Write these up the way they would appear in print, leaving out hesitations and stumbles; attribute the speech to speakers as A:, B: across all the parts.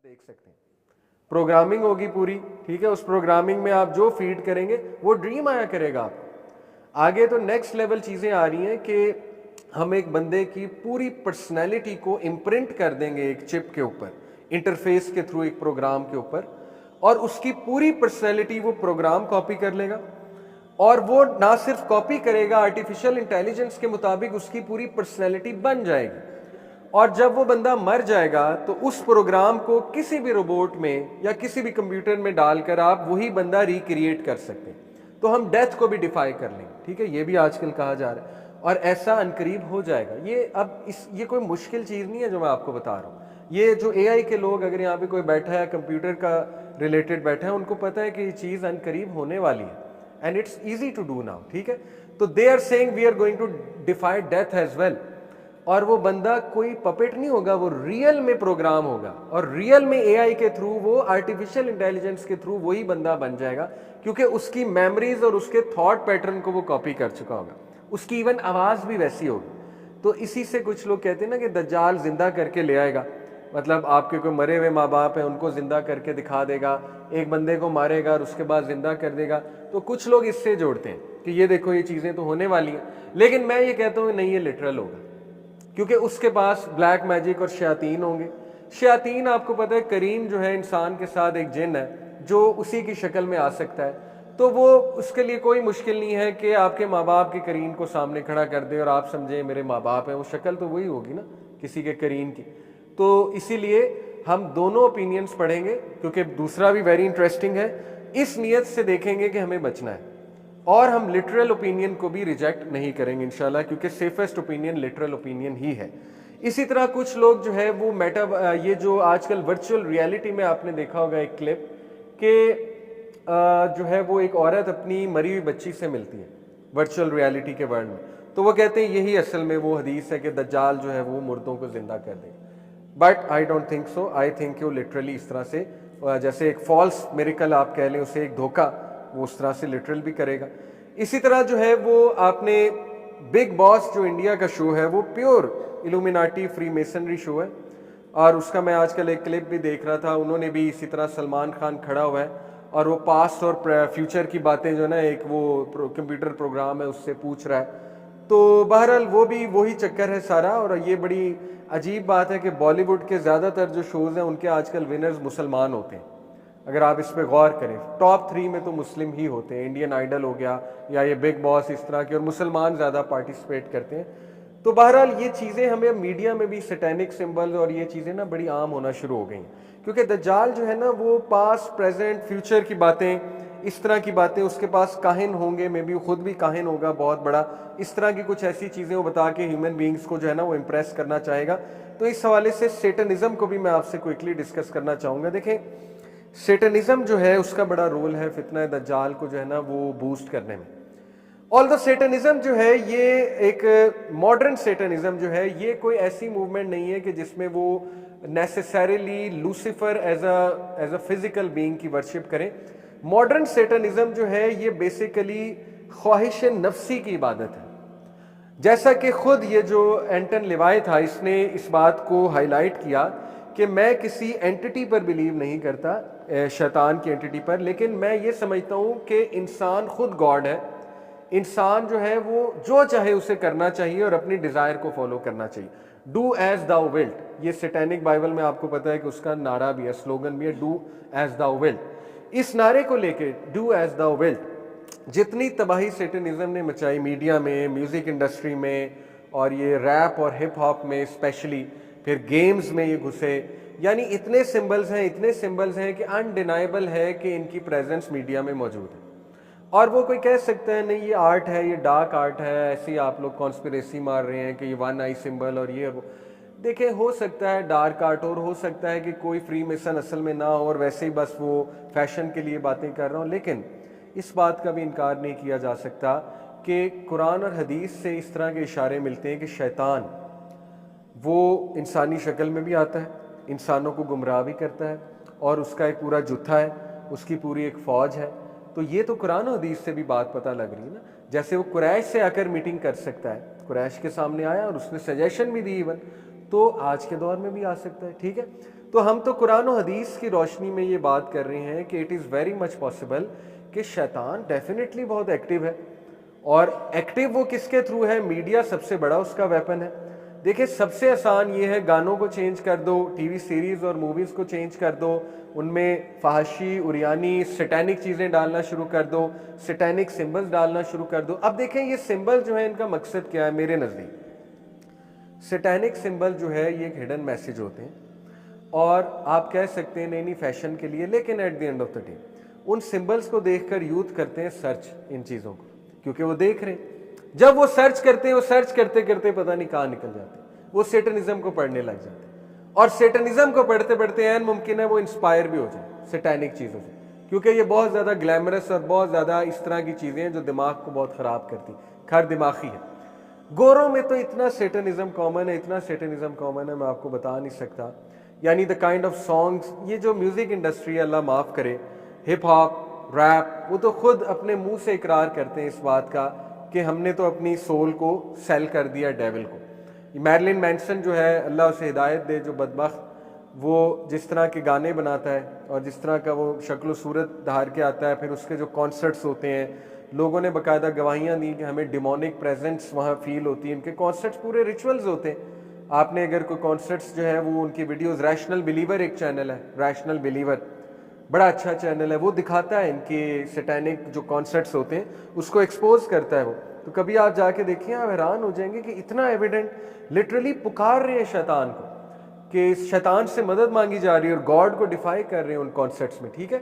A: देख सकते हैं। प्रोग्रामिंग होगी पूरी, ठीक है। उस प्रोग्रामिंग में आप जो फीड करेंगे वो ड्रीम आया करेगा आप। आगे तो नेक्स्ट लेवल चीज़ें आ रही हैं कि हम एक बंदे की पूरी पर्सनैलिटी को इम्प्रिंट कर देंगे एक चिप के ऊपर, इंटरफेस के थ्रू, एक प्रोग्राम के ऊपर, और उसकी पूरी पर्सनैलिटी वो प्रोग्राम कॉपी कर लेगा। और वो ना सिर्फ कॉपी करेगा, आर्टिफिशियल इंटेलिजेंस के मुताबिक उसकी पूरी पर्सनैलिटी बन जाएगी। और जब वो बंदा मर जाएगा तो उस प्रोग्राम को किसी भी रोबोट में या किसी भी कंप्यूटर में डालकर आप वही बंदा रिक्रिएट कर सकते हैं। तो हम डेथ को भी डिफाई कर लेंगे, ठीक है। ये भी आजकल कहा जा रहा है और ऐसा अनकरीब हो जाएगा। ये अब ये कोई मुश्किल चीज़ नहीं है जो मैं आपको बता रहा हूँ। ये जो एआई के लोग, अगर यहाँ पे कोई बैठा है कंप्यूटर का रिलेटेड बैठा है, उनको पता है कि ये चीज़ अनकरीब होने वाली है and it's easy to do now, ठीक है। तो they are saying we are going to defy death as well. और वो बंदा कोई पपेट नहीं होगा, वो रियल में प्रोग्राम होगा और रियल में एआई के थ्रू, वो आर्टिफिशियल इंटेलिजेंस के थ्रू वही बंदा बन जाएगा, क्योंकि उसकी मेमोरीज और उसके थॉट पैटर्न को वो कॉपी कर चुका होगा। उसकी इवन आवाज़ भी वैसी होगी। तो इसी से कुछ लोग कहते हैं ना कि दज्जाल जिंदा करके ले आएगा, मतलब आपके कोई मरे हुए माँ बाप हैं उनको जिंदा करके दिखा देगा, एक बंदे को मारेगा और उसके बाद जिंदा कर देगा। तो कुछ लोग इससे जोड़ते हैं कि ये देखो ये चीज़ें तो होने वाली हैं, लेकिन मैं ये कहता हूँ नहीं, ये लिटरल होगा, क्योंकि उसके पास ब्लैक मैजिक और शयातीन होंगे। शयातीन, आपको पता है करीन जो है इंसान के साथ एक जिन है जो उसी की शक्ल में आ सकता है। तो वो उसके लिए कोई मुश्किल नहीं है कि आपके माँ बाप के करीन को सामने खड़ा कर दे और आप समझें मेरे माँ बाप हैं, वो शक्ल तो वही होगी ना किसी के करीन की। तो इसीलिए हम दोनों ओपिनियंस पढ़ेंगे, क्योंकि दूसरा भी वेरी इंटरेस्टिंग है। इस नीयत से देखेंगे कि हमें बचना है और हम लिटरल ओपिनियन को भी रिजेक्ट नहीं करेंगे इंशाल्लाह, क्योंकि सेफेस्ट ओपिनियन लिटरल ओपिनियन ही है। इसी तरह कुछ लोग जो है वो ये जो आजकल वर्चुअल रियलिटी में आपने देखा होगा एक क्लिप कि जो है वो एक औरत अपनी मरी हुई बच्ची से मिलती है वर्चुअल रियलिटी के वर्ल्ड में। तो वो कहते हैं यही असल में वो हदीस है कि दज्जाल जो है वो मुर्दों को जिंदा कर देगा। But I don't think so. I think वो लिटरली इस तरह से, जैसे एक फॉल्स मिरेकल आप कह लें उसे, एक धोखा, वो उस तरह से लिटरल भी करेगा। इसी तरह जो है वो आपने बिग बॉस जो इंडिया का शो है वो pure illuminati free masonry show है, और उसका मैं आजकल एक क्लिप भी देख रहा था। उन्होंने भी इसी तरह सलमान खान खड़ा हुआ है और वो पास्ट और फ्यूचर की बातें जो ना एक वो कंप्यूटर प्रोग्राम है उससे पूछ रहा है। तो बहरहाल वो भी वही चक्कर है सारा। और ये बड़ी अजीब बात है कि बॉलीवुड के ज़्यादातर जो शोज़ हैं उनके आजकल विनर्स मुसलमान होते हैं। अगर आप इस पर गौर करें, टॉप 3 में तो मुस्लिम ही होते हैं। इंडियन आइडल हो गया या ये बिग बॉस, इस तरह के, और मुसलमान ज़्यादा पार्टिसिपेट करते हैं। तो बहरहाल ये चीज़ें हमें मीडिया में भी सैटेनिक सिंबल्स और ये चीज़ें ना बड़ी आम होना शुरू हो गई, क्योंकि दज्जाल जो है ना वो पास्ट प्रेजेंट फ्यूचर की बातें, इस तरह की बातें, उसके पास काहिन होंगे, मे बी खुद भी काहिन होगा बहुत बड़ा, इस तरह की कुछ ऐसी चीज़ें वो बता के ह्यूमन बींग्स को जो है ना वो इम्प्रेस करना चाहेगा। तो इस हवाले से सेटनिज्म को भी मैं आपसे क्विकली डिस्कस करना चाहूँगा। देखें, सेटनिज्म जो है उसका बड़ा रोल है फितना दज्जाल को जो है ना वो बूस्ट करने में। ऑल्दो सेटनिज्म जो है ये एक मॉडर्न सेटनिज्म जो है ये कोई ऐसी मूवमेंट नहीं है कि जिसमें वो necessarily Lucifer as a physical being की वर्शिप करें। मॉडर्न सेटनिज्म जो है ये बेसिकली ख्वाहिश नफ्सी की इबादत है। जैसा कि खुद ये जो एंटन लिवाय था, इसने इस बात को हाईलाइट किया कि मैं किसी एंटिटी पर बिलीव नहीं करता, शैतान की एंटिटी पर, लेकिन मैं ये समझता हूँ कि इंसान खुद गॉड है। इंसान जो है वो जो चाहे उसे करना चाहिए और अपनी डिज़ायर को फॉलो करना चाहिए। डू एज दाउ विल्ट, ये सैटेनिक बाइबल में आपको पता है कि उसका नारा भी है, स्लोगन भी है, डू एज दाउ विल्ट। इस नारे को लेके, डू एज दाउ विल्ट, जितनी तबाही सेटनिज्म ने मचाई मीडिया में, म्यूज़िक इंडस्ट्री में, और ये रैप और हिप हॉप में स्पेशली, फिर गेम्स में ये घुसे, यानी इतने सिंबल्स हैं, इतने सिंबल्स हैं कि अनडिनाइबल है कि इनकी प्रेजेंस मीडिया में मौजूद है। और वो कोई कह सकता है नहीं ये आर्ट है, ये डार्क आर्ट है, ऐसे ही आप लोग कॉन्स्पिरेसी मार रहे हैं कि ये वन आई सिंबल और ये वो। देखें, हो सकता है डार्क आर्ट, और हो सकता है कि कोई फ्री मेसन असल में ना हो और वैसे ही बस वो फैशन के लिए बातें कर रहा हूँ, लेकिन इस बात का भी इनकार नहीं किया जा सकता कि कुरान और हदीस से इस तरह के इशारे मिलते हैं कि शैतान वो इंसानी शक्ल में भी आता है, इंसानों को गुमराह भी करता है, और उसका एक पूरा जुत्था है, उसकी पूरी एक फ़ौज है। तो ये तो कुरान और हदीस से भी बात पता लग रही है ना। जैसे वो कुरैश से आकर मीटिंग कर सकता है, कुरैश के सामने आया और उसने सजेशन भी दी इवन, तो आज के दौर में भी आ सकता है, ठीक है। तो हम तो कुरान और हदीस की रोशनी में ये बात कर रहे हैं कि it is very much possible कि शैतान डेफिनेटली बहुत एक्टिव है। और एक्टिव वो किसके थ्रू है? मीडिया सबसे बड़ा उसका वेपन है। देखिए, सबसे आसान ये है, गानों को चेंज कर दो, टीवी सीरीज़ और मूवीज़ को चेंज कर दो, उनमें फहाशी, उरियानी, सैटेनिक चीज़ें डालना शुरू कर दो, सैटेनिक सिंबल्स डालना शुरू कर दो। अब देखें ये सिंबल जो है इनका मकसद क्या है मेरे नज़दीक? सैटेनिक सिंबल जो है ये एक हिडन मैसेज होते हैं, और आप कह सकते हैं नई नई फैशन के लिए, लेकिन at the end of the day उन सिंबल्स को देखकर यूथ करते हैं सर्च इन चीज़ों को, क्योंकि वो देख रहे हैं। जब वो सर्च करते हैं, वो सर्च करते करते पता नहीं कहाँ निकल जाते हैं, वो सेटनिज्म को पढ़ने लग जाते हैं, और सेटनिज्म को पढ़ते पढ़ते ऐन मुमकिन है वो इंस्पायर भी हो जाए सैटेनिक चीज़ों से, क्योंकि ये बहुत ज़्यादा ग्लैमरस और बहुत ज़्यादा इस तरह की चीज़ें हैं जो दिमाग को बहुत ख़राब करती, खैर दिमागी है। गोरों में तो इतना सेटनिज्म कॉमन है, इतना सेटनिज्म कॉमन है, मैं आपको बता नहीं सकता। यानी द काइंड ऑफ सॉन्ग्स, ये जो म्यूज़िक इंडस्ट्री है, अल्लाह माफ़ करे, हिप हॉप, रैप, वो तो खुद अपने मुंह से इकरार करते हैं इस बात का कि हमने तो अपनी सोल को सेल कर दिया डेविल को। मैरिलिन मैनसन जो है, अल्लाह उसे हिदायत दे, जो बदबख्त, वो जिस तरह के गाने बनाता है और जिस तरह का वो शक्ल सूरत धार के आता है, फिर उसके जो कॉन्सर्ट्स होते हैं, लोगों ने बाकायदा गवाहियाँ दी कि हमें डिमोनिक प्रेजेंस वहाँ फील होती है। इनके कॉन्सर्ट्स पूरे रिचुअल्स होते हैं। आपने अगर कोई कॉन्सर्ट्स जो है वो उनकी वीडियोस, रैशनल बिलीवर एक चैनल है, रैशनल बिलीवर बड़ा अच्छा चैनल है, वो दिखाता है इनके सैटेनिक जो कॉन्सर्ट्स होते हैं उसको एक्सपोज करता है वो। तो कभी आप जाके देखिए, आप हैरान हो जाएंगे कि इतना एविडेंट, लिटरली पुकार रहे हैं शैतान को, कि शैतान से मदद मांगी जा रही है और गॉड को डिफाई कर रहे हैं उन कॉन्सर्ट्स में, ठीक है।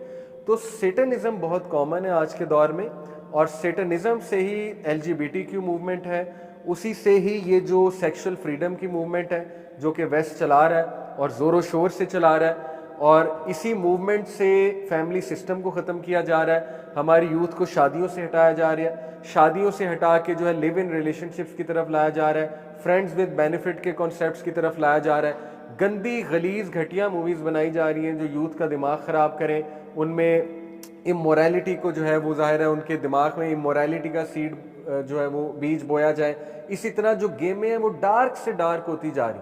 A: तो सेटनिज्म बहुत कॉमन है आज के दौर में, और सेटनिज्म से ही LGBTQ मूवमेंट है, उसी से ही ये जो सेक्सुअल फ्रीडम की मूवमेंट है जो कि वेस्ट चला रहा है और ज़ोरों शोर से चला रहा है, और इसी मूवमेंट से फैमिली सिस्टम को ख़त्म किया जा रहा है। हमारी यूथ को शादियों से हटाया जा रहा है, शादियों से हटा के जो है लिव इन रिलेशनशिप्स की तरफ लाया जा रहा है, फ्रेंड्स विद बेनिफिट के कॉन्सेप्ट्स की तरफ लाया जा रहा है। गंदी गलीज घटिया मूवीज़ बनाई जा रही हैं जो यूथ का दिमाग ख़राब करें, उनमें इमोरलिटी को जो है वो ज़ाहिर है उनके दिमाग में इमोरलिटी का सीड जो है वो बीज बोया जाए। इसी तरह जो गेमें हैं वो डार्क से डार्क होती जा रही,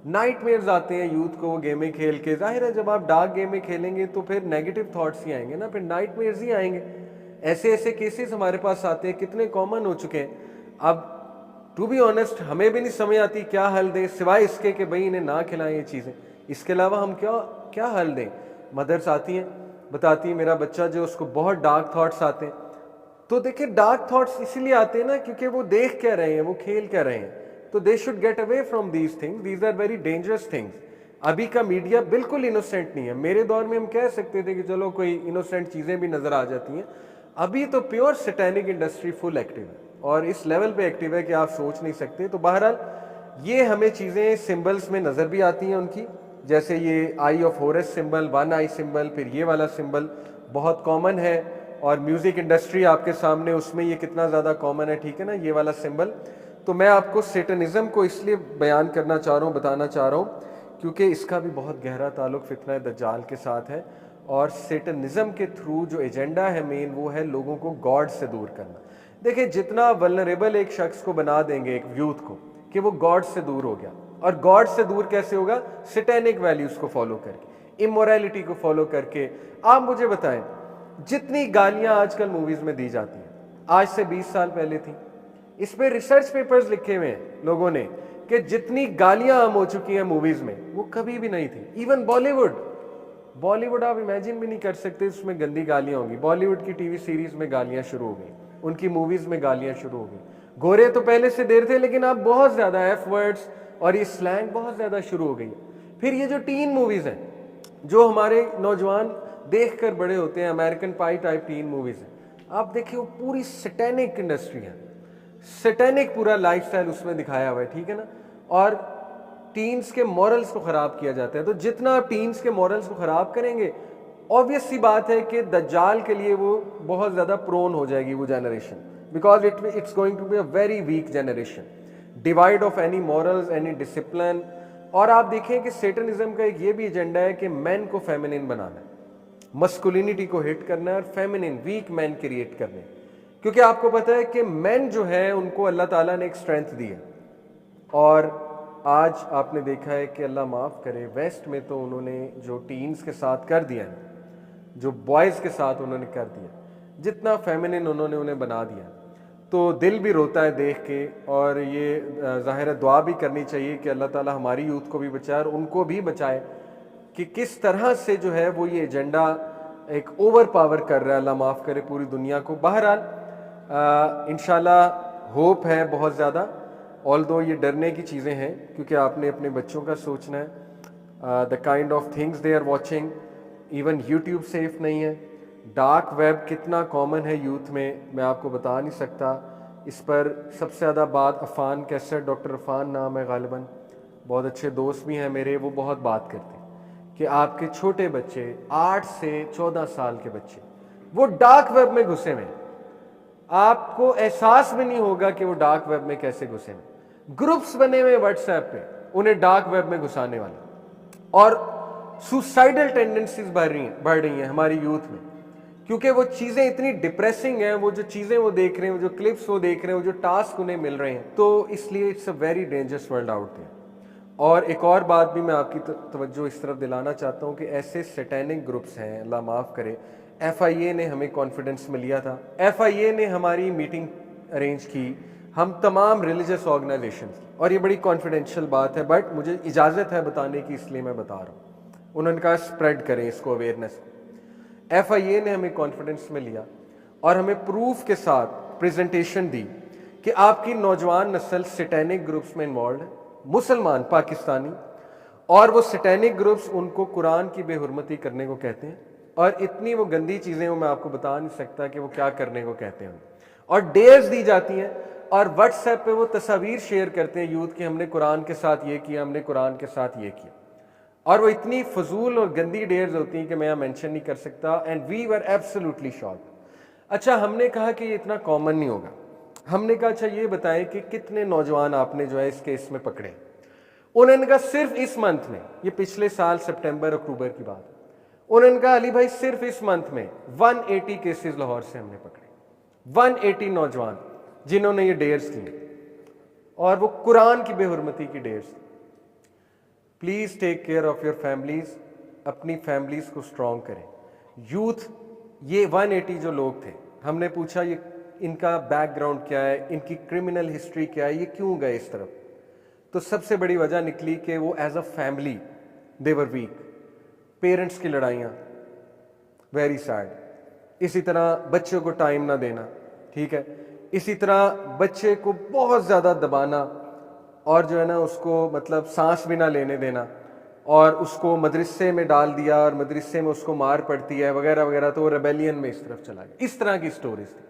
A: नाइटमेयर्स आते हैं यूथ को वो गेमें खेल के। जाहिर है जब आप डार्क गेमें खेलेंगे तो फिर नेगेटिव थॉट्स ही आएंगे ना, फिर नाइटमेयर्स ही आएंगे। ऐसे ऐसे केसेस हमारे पास आते हैं, कितने कॉमन हो चुके हैं। अब टू बी ऑनेस्ट हमें भी नहीं समझ आती क्या हल दें, सिवाय इसके कि भाई इन्हें ना खिलाएं ये चीज़ें, इसके अलावा हम क्या क्या हल दें। मदर्स आती हैं, बताती है मेरा बच्चा जो उसको बहुत डार्क थॉट्स आते हैं। तो देखिए डार्क थॉट्स इसीलिए आते हैं ना क्योंकि वो देख क्या रहे हैं, वो खेल क्या रहे हैं। तो they should get away from these things, these are very dangerous things. अभी का मीडिया बिल्कुल इनोसेंट नहीं है। मेरे दौर में हम कह सकते थे कि चलो कोई इनोसेंट चीज़ें भी नज़र आ जाती हैं, अभी तो pure satanic industry full active है, और इस लेवल पे एक्टिव है कि आप सोच नहीं सकते। तो बहरहाल ये हमें चीज़ें सिंबल्स में नज़र भी आती हैं उनकी, जैसे ये eye of Horus symbol, one eye symbol, फिर ये वाला सिंबल बहुत कॉमन है। और म्यूज़िक इंडस्ट्री आपके सामने, उसमें ये कितना ज़्यादा कॉमन है, ठीक है ना, ये वाला सिंबल। तो मैं आपको सेटनिज़म को इसलिए बयान करना चाह रहा हूँ, बताना चाह रहा हूँ, क्योंकि इसका भी बहुत गहरा ताल्लुक फितना दज्जाल के साथ है। और सेटनिज़म के थ्रू जो एजेंडा है मेन, वो है लोगों को गॉड से दूर करना। देखिए जितना वल्नरेबल एक शख्स को बना देंगे, एक यूथ को, कि वो गॉड से दूर हो गया, और गॉड से दूर कैसे होगा? सैटेनिक वैल्यूज़ को फॉलो करके, इमोरलिटी को फॉलो करके। आप मुझे बताएं, जितनी गालियां आजकल मूवीज़ में दी जाती हैं, आज से 20 साल पहले थी। इस पे रिसर्च पेपर्स लिखे हुए हैं लोगों ने कि जितनी गालियां आम हो चुकी हैं मूवीज़ में, वो कभी भी नहीं थी। इवन बॉलीवुड आप इमेजिन भी नहीं कर सकते उसमें गंदी गालियां होंगी। बॉलीवुड की टीवी सीरीज़ में गालियां शुरू हो गई, उनकी मूवीज़ में गालियां शुरू हो गई। गोरे तो पहले से देर थे, लेकिन अब बहुत ज़्यादा एफ वर्ड्स और ये स्लैंग बहुत ज़्यादा शुरू हो गई। फिर ये जो टीन मूवीज़ हैं जो हमारे नौजवान देख कर बड़े होते हैं, अमेरिकन पाई टाइप टीन मूवीज़ हैं, आप देखिए वो पूरी सैटेनिक इंडस्ट्री है, सैटेनिक पूरा लाइफस्टाइल उसमें दिखाया हुआ है, ठीक है ना। और टीन्स के मॉरल्स को ख़राब किया जाता है। तो जितना आप टीन्स के मॉरल्स को ख़राब करेंगे, ऑब्वियस सी बात है कि दज्जाल के लिए वो बहुत ज़्यादा प्रोन हो जाएगी वो generation, because it's going to be a very weak generation, divide of any morals, any discipline. और आप देखें कि सेटनिज्म का एक ये भी एजेंडा है कि मैन को फेमिनिन बनाना है, मस्कुलिनिटी को हिट करना है और फेमिनिन वीक मैन क्रिएट करने। क्योंकि आपको पता है कि मैन जो है उनको अल्लाह ताला ने एक स्ट्रेंथ दी है, और आज आपने देखा है कि अल्लाह माफ़ करे, वेस्ट में तो उन्होंने जो टीन्स के साथ कर दिया है, जो बॉयज़ के साथ उन्होंने कर दिया, जितना फेमिनिन उन्होंने उन्हें बना दिया, तो दिल भी रोता है देख के। और ये ज़ाहिर है दुआ भी करनी चाहिए कि अल्लाह ताला हमारी यूथ को भी बचाए और उनको भी बचाए कि किस तरह से जो है वो ये एजेंडा एक ओवर पावर कर रहा है, अल्लाह माफ़ करे, पूरी दुनिया को। बहरहाल इंशाल्लाह होप है बहुत ज़्यादा, ऑल दो ये डरने की चीज़ें हैं क्योंकि आपने अपने बच्चों का सोचना है। The kind of things they are watching, even YouTube safe नहीं है। डार्क वेब कितना कॉमन है यूथ में, मैं आपको बता नहीं सकता। इस पर सबसे ज़्यादा बात अफ़ान कैसर, डॉक्टर अफ़ान नाम है गालिबन, बहुत अच्छे दोस्त भी हैं मेरे, वो बहुत बात करते हैं कि आपके छोटे बच्चे 8 से 14 साल के बच्चे वो डार्क वेब में घुसे हुए हैं, आपको एहसास भी नहीं होगा कि वो डार्क वेब में कैसे घुसे हैं। ग्रुप्स बने हुए व्हाट्सएप पे उन्हें डार्क वेब में घुसाने वाले, और सुसाइडल टेंडेंसीज बढ़ रही हैं हमारी यूथ में क्योंकि वो चीज़ें इतनी डिप्रेसिंग हैं, वो जो चीज़ें वो देख रहे हैं, वो जो क्लिप्स वो देख रहे हैं, वो जो टास्क उन्हें मिल रहे हैं, तो इसलिए it's a very dangerous world out there. और एक और बात भी मैं आपकी तवज्जो इस तरफ दिलाना चाहता हूँ कि ऐसे सैटेनिक ग्रुप्स हैं, अल्लाह माफ़ करे, FIA ने हमें कॉन्फिडेंस में लिया था, FIA ने हमारी मीटिंग अरेंज की, हम तमाम रिलीजियस ऑर्गेनाइजेशन, और ये बड़ी कॉन्फिडेंशियल बात है बट मुझे इजाज़त है बताने की, इसलिए मैं बता रहा हूँ। उन्होंने कहा स्प्रेड करें इसको, अवेयरनेस। FIA ने हमें कॉन्फिडेंस में लिया और हमें प्रूफ के साथ प्रेजेंटेशन दी कि आपकी नौजवान नस्ल सैटेनिक ग्रुप्स में इन्वॉल्व है, मुसलमान पाकिस्तानी, और वो सैटेनिक ग्रुप्स उनको कुरान की बेहुरमती करने को कहते हैं, और इतनी वो गंदी चीज़ें वो मैं आपको बता नहीं सकता कि वो क्या करने को कहते हैं। और डेयर्स दी जाती हैं और व्हाट्सएप पे वो तस्वीर शेयर करते हैं यूथ की, हमने कुरान के साथ ये किया, हमने कुरान के साथ ये किया, और वो इतनी फजूल और गंदी डेयर्स होती हैं कि मैं यहाँ मेंशन नहीं कर सकता। And we were absolutely shocked. अच्छा, हमने कहा कि ये इतना कॉमन नहीं होगा, हमने कहा अच्छा ये बताएं कि कितने नौजवान आपने जो है इस केस में पकड़े। उन्होंने कहा सिर्फ इस मंथ में, ये पिछले साल सितंबर अक्टूबर की बात है, उन्होंने कहा अली भाई सिर्फ इस मंथ में 180 केसेस लाहौर से हमने पकड़े, 180 नौजवान जिन्होंने ये डेयर्स किए, और वो कुरान की बेहुरमती की dares. Please take care of your families, अपनी फैमिलीज को स्ट्रॉन्ग करें। यूथ, ये 180 जो लोग थे, हमने पूछा ये इनका बैकग्राउंड क्या है, इनकी क्रिमिनल हिस्ट्री क्या है, ये क्यों गए इस तरफ, तो सबसे बड़ी वजह निकली कि वो as a family they were weak. Parents की लड़ाइयाँ, वेरी सैड। इसी तरह बच्चों को टाइम ना देना, ठीक है, इसी तरह बच्चे को बहुत ज़्यादा दबाना और जो है ना उसको मतलब सांस भी ना लेने देना, और उसको मदरसे में डाल दिया और मदरसे में उसको मार पड़ती है वगैरह वगैरह, तो वो रेबेलियन में इस तरफ चला गया। इस तरह की स्टोरीज थी।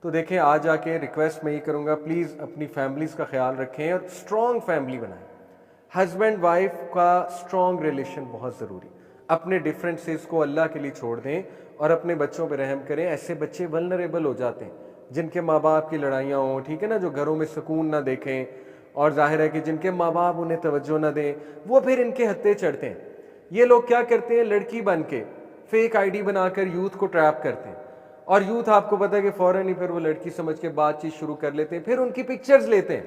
A: तो देखें, आज आके रिक्वेस्ट मैं ये करूँगा, प्लीज़ अपनी फैमिलीज़ का ख्याल रखें और स्ट्रॉन्ग फैमिली बनाएं। हस्बैंड वाइफ का स्ट्रॉन्ग रिलेशन बहुत ज़रूरी। अपने डिफरेंसेस को अल्लाह के लिए छोड़ दें और अपने बच्चों पर रहम करें। ऐसे बच्चे वल्नरेबल हो जाते हैं जिनके माँ बाप की लड़ाइयाँ हों, ठीक है ना, जो घरों में सुकून ना देखें, और जाहिर है कि जिनके माँ बाप उन्हें तवज्जो ना दें, वो फिर इनके हत्थे चढ़ते हैं। ये लोग क्या करते हैं, लड़की बन के फेक ID बनाकर यूथ को ट्रैप करते हैं, और यूथ आपको पता है कि फ़ौरन ही फिर वो लड़की समझ के बातचीत शुरू कर लेते हैं, फिर उनकी पिक्चर्स लेते हैं,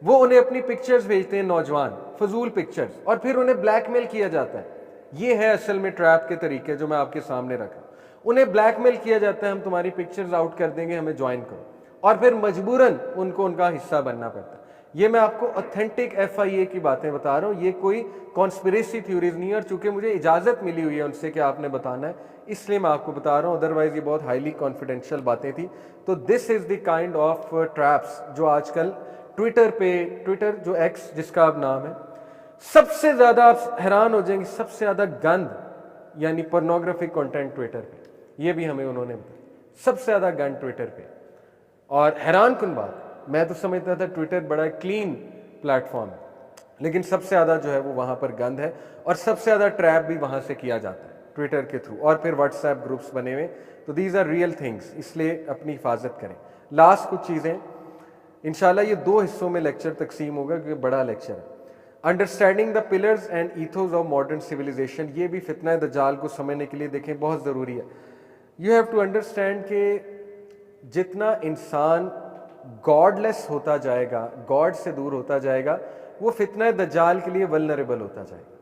A: वो उन्हें अपनी पिक्चर्स भेजते हैं, नौजवान फजूल पिक्चर्स, और फिर उन्हें ब्लैकमेल किया जाता है। ये है असल में ट्रैप के तरीके जो मैं आपके सामने रखा। उन्हें ब्लैकमेल किया जाता है, हम तुम्हारी पिक्चर्स आउट कर देंगे, हमें ज्वाइन करो, और फिर मजबूरन उनको उनका हिस्सा बनना पड़ता है। ये मैं आपको ऑथेंटिक FIA की बातें बता रहा हूँ, ये कोई कॉन्स्पिरेसी थ्योरीज नहीं है, और चूंकि मुझे इजाज़त मिली हुई है उनसे कि आपने बताना है, इसलिए मैं आपको बता रहा हूँ, अदरवाइज ये बहुत हाईली कॉन्फिडेंशियल बातें थी। तो this is the kind of traps जो आजकल ट्विटर जो X जिसका अब नाम है, सबसे ज़्यादा आप हैरान हो जाएंगे, सबसे ज़्यादा गंद यानी पोर्नोग्राफिक कंटेंट ट्विटर पे, ये भी हमें उन्होंने बताया, सबसे ज़्यादा गंद ट्विटर पे। और हैरान कुन बात, मैं तो समझता था ट्विटर बड़ा क्लीन प्लेटफॉर्म है, लेकिन सबसे ज़्यादा जो है वो वहाँ पर गंद है, और सबसे ज़्यादा ट्रैप भी वहाँ से किया जाता है ट्विटर के थ्रू, और फिर व्हाट्सएप ग्रुप्स बने हुए। तो दीज आर रियल थिंग्स, इसलिए अपनी हिफाजत करें। लास्ट कुछ चीज़ें, इंशाल्लाह ये 2 हिस्सों में लेक्चर तकसीम होगा क्योंकि बड़ा लेक्चर है। Understanding the pillars and ethos of modern civilisation, ये भी फितना दज्जाल को समझने के लिए देखें बहुत ज़रूरी है। यू हैव टू अंडरस्टैंड कि जितना इंसान गॉडलेस होता जाएगा, गॉड से दूर होता जाएगा, वो फितना दज्जाल के लिए वल्नरेबल होता जाएगा।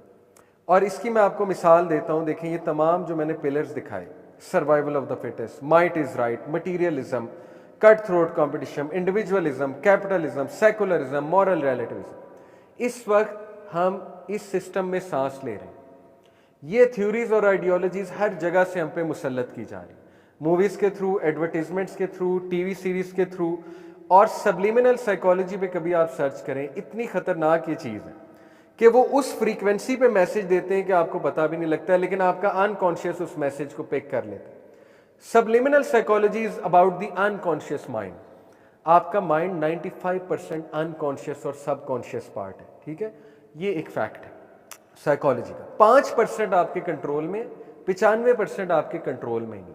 A: और इसकी मैं आपको मिसाल देता हूं, देखें ये तमाम जो मैंने पिलर्स दिखाए, survival of the fittest, might is right, materialism, cut throat competition, individualism, capitalism, secularism, moral relativism, इस वक्त हम इस सिस्टम में सांस ले रहे हैं। ये थ्योरीज और आइडियोलॉजीज हर जगह से हम पे मुसल्लत की जा रही, मूवीज के थ्रू, एडवर्टीजमेंट्स के थ्रू, टीवी सीरीज के थ्रू, और सबलिमिनल साइकोलॉजी पे कभी आप सर्च करें, इतनी खतरनाक ये चीज़ है कि वो उस फ्रीक्वेंसी पे मैसेज देते हैं कि आपको पता भी नहीं लगता है, लेकिन आपका अनकॉन्शियस उस मैसेज को पिक कर लेता है। Subliminal psychology is about the unconscious mind. आपका माइंड 95% अनकॉन्शियस और सबकॉन्शियस पार्ट है, ठीक है, ये एक फैक्ट है साइकोलॉजी का। 5% आपके कंट्रोल में, 95% आपके कंट्रोल में नहीं।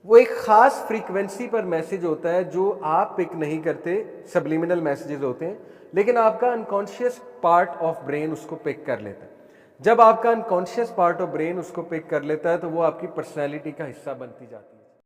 A: वो एक खास फ्रीक्वेंसी पर मैसेज होता है जो आप पिक नहीं करते, सबलिमिनल मैसेजेस होते हैं, लेकिन आपका अनकॉन्शियस पार्ट ऑफ ब्रेन उसको पिक कर लेता है। जब आपका अनकॉन्शियस पार्ट ऑफ ब्रेन उसको पिक कर लेता है तो वो आपकी पर्सनैलिटी का हिस्सा बनती जाती है।